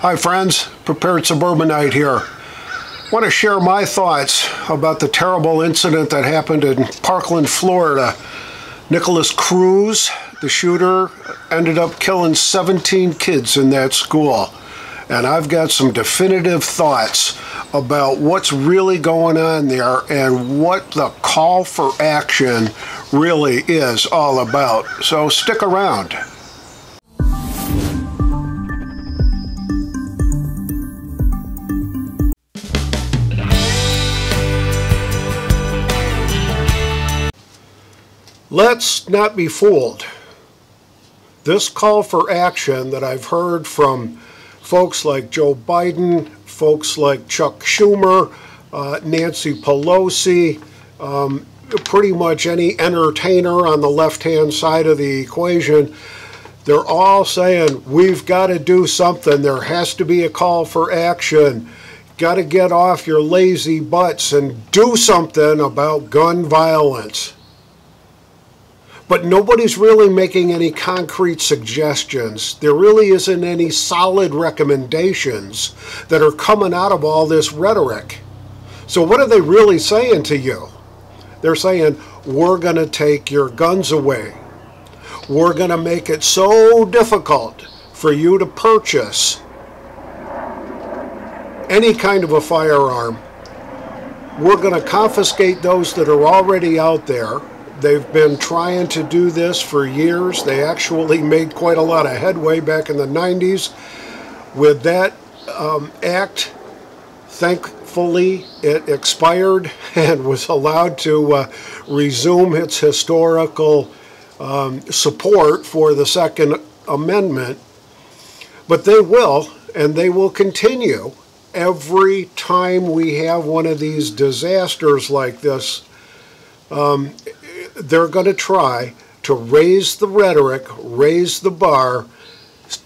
Hi friends, Prepared Suburbanite here. I want to share my thoughts about the terrible incident that happened in Parkland, Florida. Nicholas Cruz, the shooter, ended up killing 17 kids in that school. And I've got some definitive thoughts about what's really going on there and what the call for action really is all about. So stick around. Let's not be fooled. This call for action that I've heard from folks like Joe Biden, folks like Chuck Schumer, Nancy Pelosi, pretty much any entertainer on the left-hand side of the equation, they're all saying, we've got to do something. There has to be a call for action. Got to get off your lazy butts and do something about gun violence. But nobody's really making any concrete suggestions. There really isn't any solid recommendations that are coming out of all this rhetoric. So what are they really saying to you? They're saying, we're going to take your guns away. We're going to make it so difficult for you to purchase any kind of a firearm. We're going to confiscate those that are already out there. They've been trying to do this for years. They actually made quite a lot of headway back in the 90s. With that act, thankfully, it expired and was allowed to resume its historical support for the Second Amendment. But they will, and they will continue every time we have one of these disasters like this. They're going to try to raise the rhetoric, raise the bar,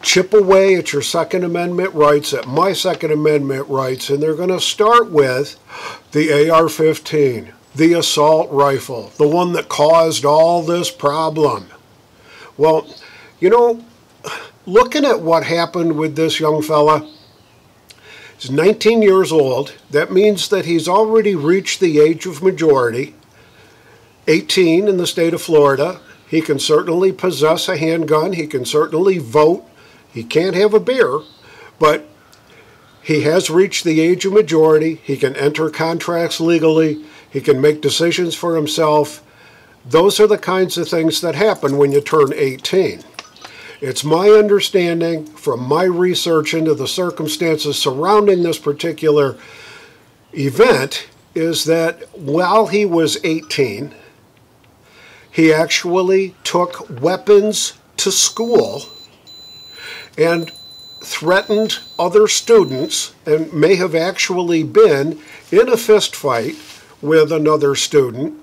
chip away at your Second Amendment rights, at my Second Amendment rights, and they're going to start with the AR-15, the assault rifle, the one that caused all this problem. Well, you know, looking at what happened with this young fella, he's 19 years old. That means that he's already reached the age of majority. 18 in the state of Florida. He can certainly possess a handgun. He can certainly vote. He can't have a beer, but he has reached the age of majority. He can enter contracts legally. He can make decisions for himself. Those are the kinds of things that happen when you turn 18. It's my understanding from my research into the circumstances surrounding this particular event is that while he was 18, he actually took weapons to school and threatened other students and may have actually been in a fist fight with another student,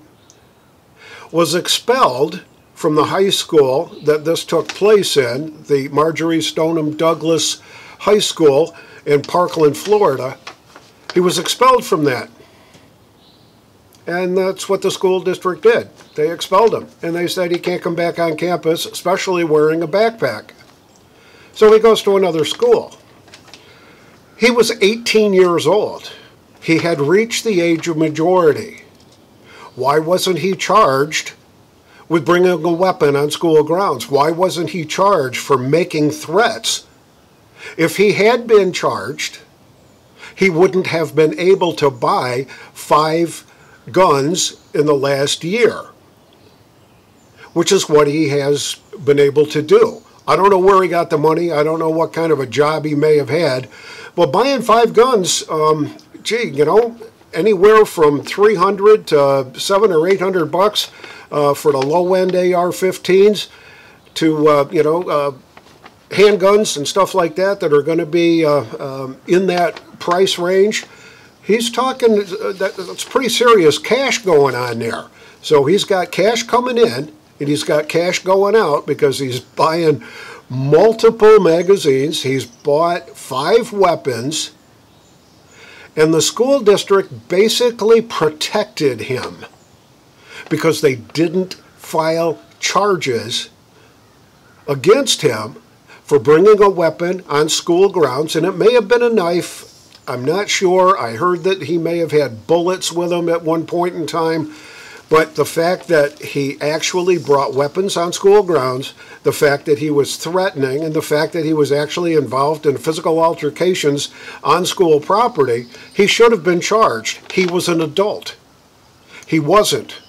was expelled from the high school that this took place in, the Marjorie Stoneham Douglas High School in Parkland, Florida. He was expelled from that. And that's what the school district did. They expelled him. And they said he can't come back on campus, especially wearing a backpack. So he goes to another school. He was 18 years old. He had reached the age of majority. Why wasn't he charged with bringing a weapon on school grounds? Why wasn't he charged for making threats? If he had been charged, he wouldn't have been able to buy 5 guns in the last year, which is what he has been able to do. I don't know where he got the money. I don't know what kind of a job he may have had. But buying 5 guns, gee, you know, anywhere from $300 to $700 or $800 for the low-end AR-15s to, you know, handguns and stuff like that that are going to be in that price range. He's talking, that's pretty serious cash going on there. So he's got cash coming in, and he's got cash going out because he's buying multiple magazines. He's bought 5 weapons, and the school district basically protected him because they didn't file charges against him for bringing a weapon on school grounds, and it may have been a knife. I'm not sure. I heard that he may have had bullets with him at one point in time. But the fact that he actually brought weapons on school grounds, the fact that he was threatening, and the fact that he was actually involved in physical altercations on school property, he should have been charged. He was an adult. He wasn't.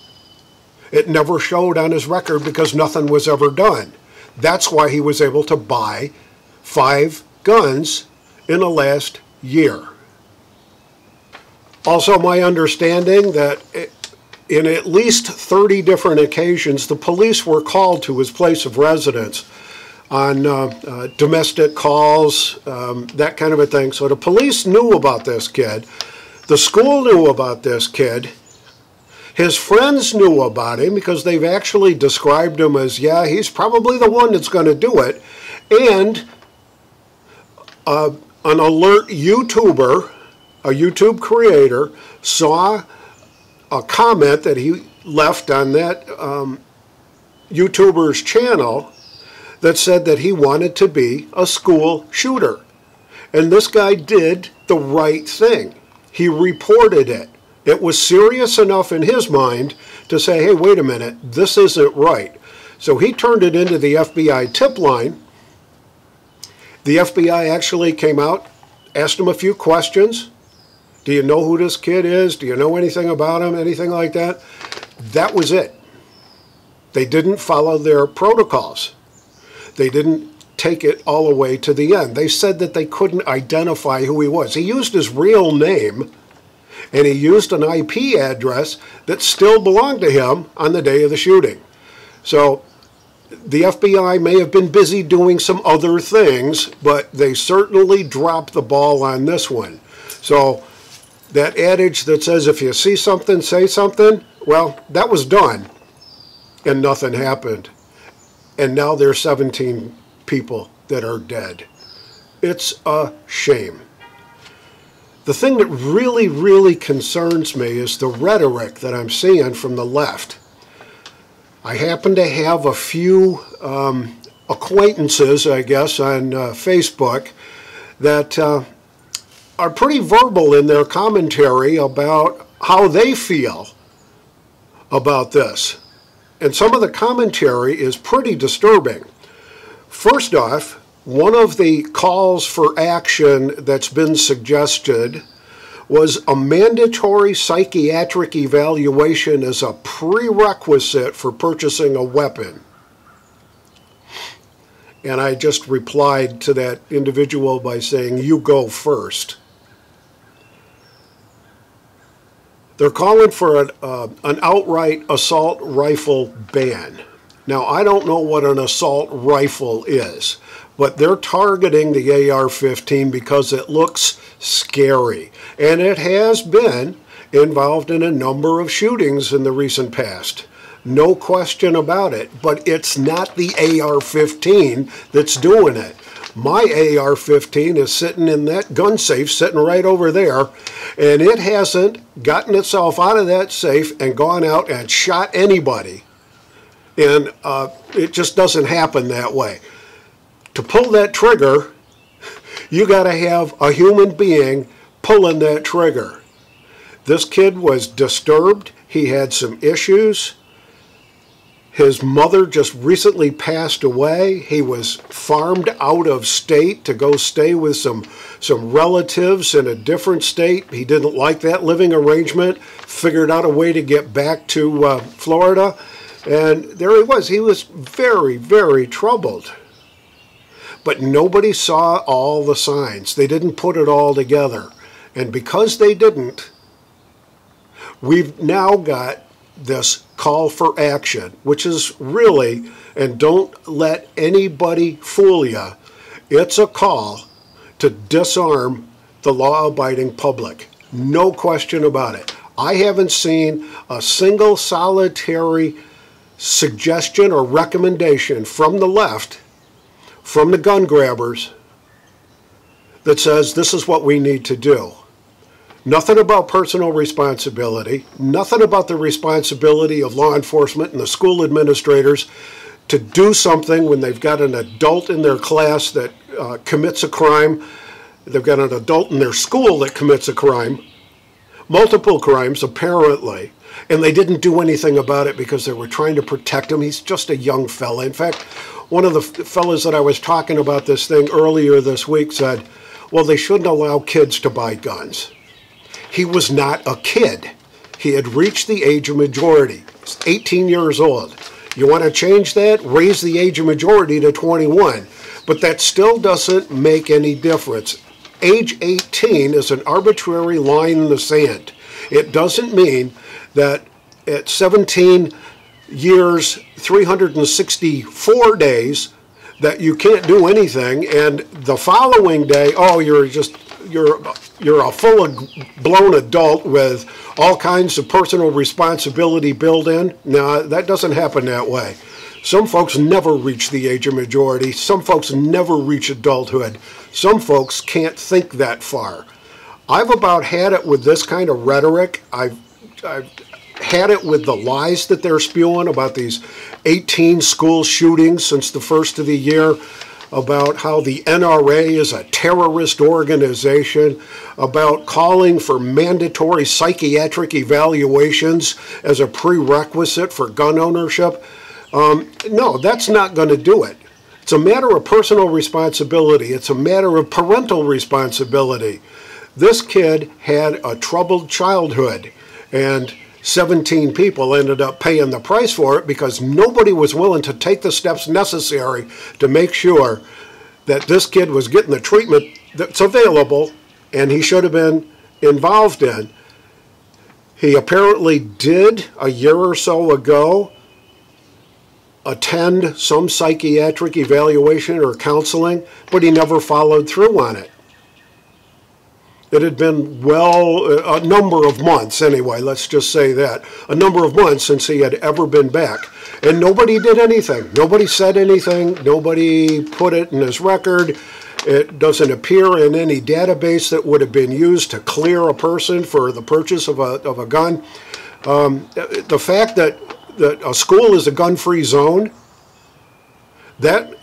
It never showed on his record because nothing was ever done. That's why he was able to buy 5 guns in the last year. Also, my understanding that in at least 30 different occasions, the police were called to his place of residence on domestic calls, that kind of a thing. So the police knew about this kid. The school knew about this kid. His friends knew about him because they've actually described him as, yeah, he's probably the one that's going to do it. And an alert YouTuber, a YouTube creator, saw a comment that he left on that YouTuber's channel that said that he wanted to be a school shooter. And this guy did the right thing. He reported it. It was serious enough in his mind to say, hey, wait a minute, this isn't right. So he turned it into the FBI tip line. The FBI actually came out, asked him a few questions. Do you know who this kid is? Do you know anything about him? Anything like that? That was it. They didn't follow their protocols. They didn't take it all the way to the end. They said that they couldn't identify who he was. He used his real name, and he used an IP address that still belonged to him on the day of the shooting. So the FBI may have been busy doing some other things, but they certainly dropped the ball on this one. So that adage that says if you see something, say something, well, that was done, and nothing happened. And now there's 17 people that are dead. It's a shame. The thing that really, really concerns me is the rhetoric that I'm seeing from the left. I happen to have a few acquaintances, I guess, on Facebook that are pretty verbal in their commentary about how they feel about this. And some of the commentary is pretty disturbing. First off, one of the calls for action that's been suggested was a mandatory psychiatric evaluation as a prerequisite for purchasing a weapon. And I just replied to that individual by saying, you go first. They're calling for an outright assault rifle ban. Now, I don't know what an assault rifle is, but they're targeting the AR-15 because it looks scary. And it has been involved in a number of shootings in the recent past. No question about it, but it's not the AR-15 that's doing it. My AR-15 is sitting in that gun safe, sitting right over there, and it hasn't gotten itself out of that safe and gone out and shot anybody. And it just doesn't happen that way. To pull that trigger, you got to have a human being pulling that trigger. This kid was disturbed. He had some issues. His mother just recently passed away. He was farmed out of state to go stay with some relatives in a different state. He didn't like that living arrangement, figured out a way to get back to Florida. And there he was. He was very, very troubled. But nobody saw all the signs. They didn't put it all together. And because they didn't, we've now got this call for action, which is really, and don't let anybody fool you, it's a call to disarm the law-abiding public. No question about it. I haven't seen a single solitary suggestion or recommendation from the left, from the gun grabbers, that says this is what we need to do. Nothing about personal responsibility, nothing about the responsibility of law enforcement and the school administrators to do something when they've got an adult in their class that commits a crime. They've got an adult in their school that commits a crime, multiple crimes apparently, and they didn't do anything about it because they were trying to protect him. He's just a young fella. In fact, one of the fellas that I was talking about this thing earlier this week said, well, they shouldn't allow kids to buy guns. He was not a kid. He had reached the age of majority. He's 18 years old. You want to change that? Raise the age of majority to 21. But that still doesn't make any difference. Age 18 is an arbitrary line in the sand. It doesn't mean that at 17 years, 364 days, that you can't do anything, and the following day, oh, you're a full-blown adult with all kinds of personal responsibility built in. No, that doesn't happen that way. Some folks never reach the age of majority. Some folks never reach adulthood. Some folks can't think that far. I've about had it with this kind of rhetoric. I've had it with the lies that they're spewing about these 18 school shootings since the first of the year, about how the NRA is a terrorist organization, about calling for mandatory psychiatric evaluations as a prerequisite for gun ownership. No, that's not going to do it. It's a matter of personal responsibility. It's a matter of parental responsibility. This kid had a troubled childhood, and 17 people ended up paying the price for it because nobody was willing to take the steps necessary to make sure that this kid was getting the treatment that's available and he should have been involved in. He apparently did, a year or so ago, attend some psychiatric evaluation or counseling, but he never followed through on it. It had been, well, a number of months anyway, let's just say that, a number of months since he had ever been back. And nobody did anything. Nobody said anything. Nobody put it in his record. It doesn't appear in any database that would have been used to clear a person for the purchase of a gun. The fact that a school is a gun-free zone, and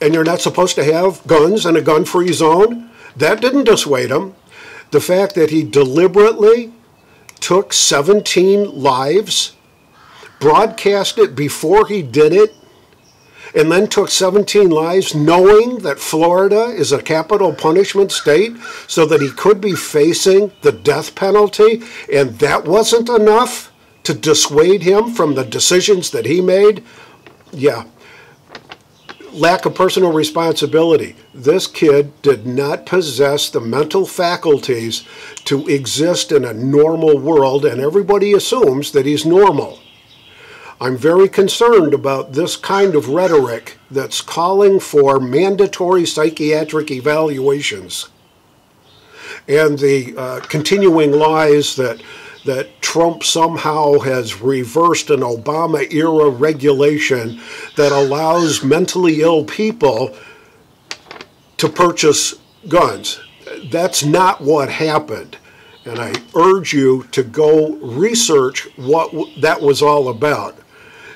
you're not supposed to have guns in a gun-free zone, that didn't dissuade him. The fact that he deliberately took 17 lives, broadcast it before he did it, and then took 17 lives knowing that Florida is a capital punishment state so that he could be facing the death penalty, and that wasn't enough to dissuade him from the decisions that he made. Yeah. Lack of personal responsibility. This kid did not possess the mental faculties to exist in a normal world, and everybody assumes that he's normal. I'm very concerned about this kind of rhetoric that's calling for mandatory psychiatric evaluations and the continuing lies that Trump somehow has reversed an Obama-era regulation that allows mentally ill people to purchase guns. That's not what happened. And I urge you to go research what that was all about.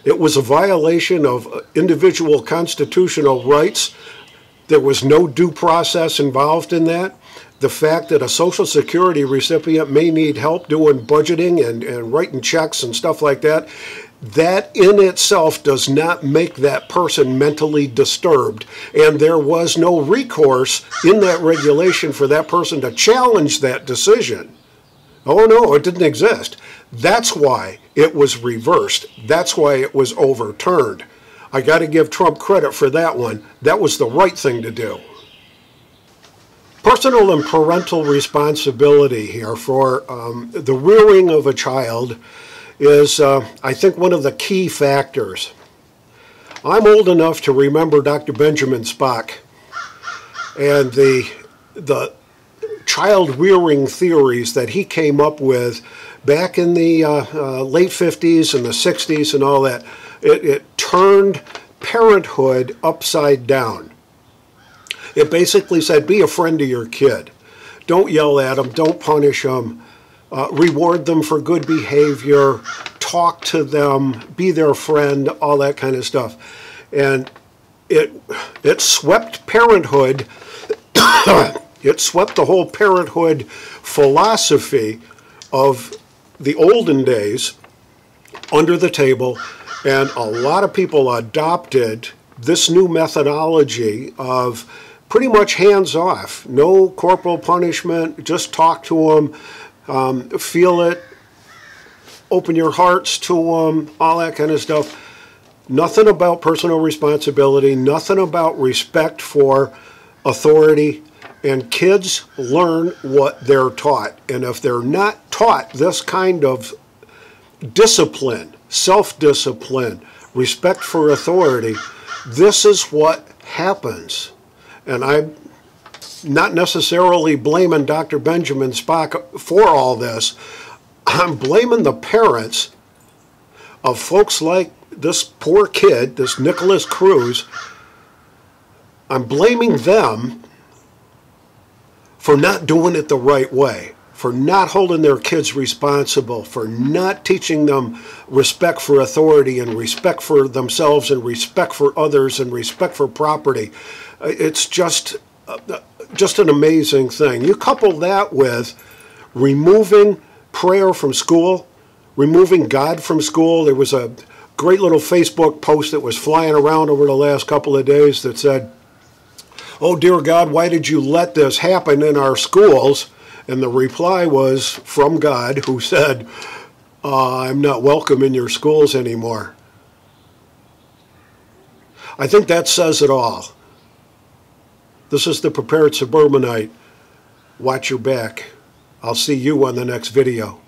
It was a violation of individual constitutional rights. There was no due process involved in that. The fact that a Social Security recipient may need help doing budgeting and writing checks and stuff like that, that in itself does not make that person mentally disturbed. And there was no recourse in that regulation for that person to challenge that decision. Oh no, it didn't exist. That's why it was reversed. That's why it was overturned. I got to give Trump credit for that one. That was the right thing to do. Personal and parental responsibility here for the rearing of a child is, I think, one of the key factors. I'm old enough to remember Dr. Benjamin Spock and the child rearing theories that he came up with back in the late 50s and the 60s and all that. It turned parenthood upside down. It basically said, be a friend to your kid. Don't yell at them. Don't punish them. Reward them for good behavior. talk to them, be their friend, all that kind of stuff. And it swept parenthood, it swept the whole parenthood philosophy of the olden days under the table, and a lot of people adopted this new methodology of pretty much hands-off, no corporal punishment, just talk to them, feel it, open your hearts to them, all that kind of stuff. Nothing about personal responsibility, nothing about respect for authority, and kids learn what they're taught. And if they're not taught this kind of discipline, self-discipline, respect for authority, this is what happens. And I'm not necessarily blaming Dr. Benjamin Spock for all this. I'm blaming the parents of folks like this poor kid, this Nicholas Cruz. I'm blaming them for not doing it the right way, for not holding their kids responsible, for not teaching them respect for authority and respect for themselves and respect for others and respect for property. It's just an amazing thing. You couple that with removing prayer from school, removing God from school. There was a great little Facebook post that was flying around over the last couple of days that said, "Oh dear God, why did you let this happen in our schools?" And the reply was from God, who said, "I'm not welcome in your schools anymore." I think that says it all. This is the Prepared Suburbanite. Watch your back. I'll see you on the next video.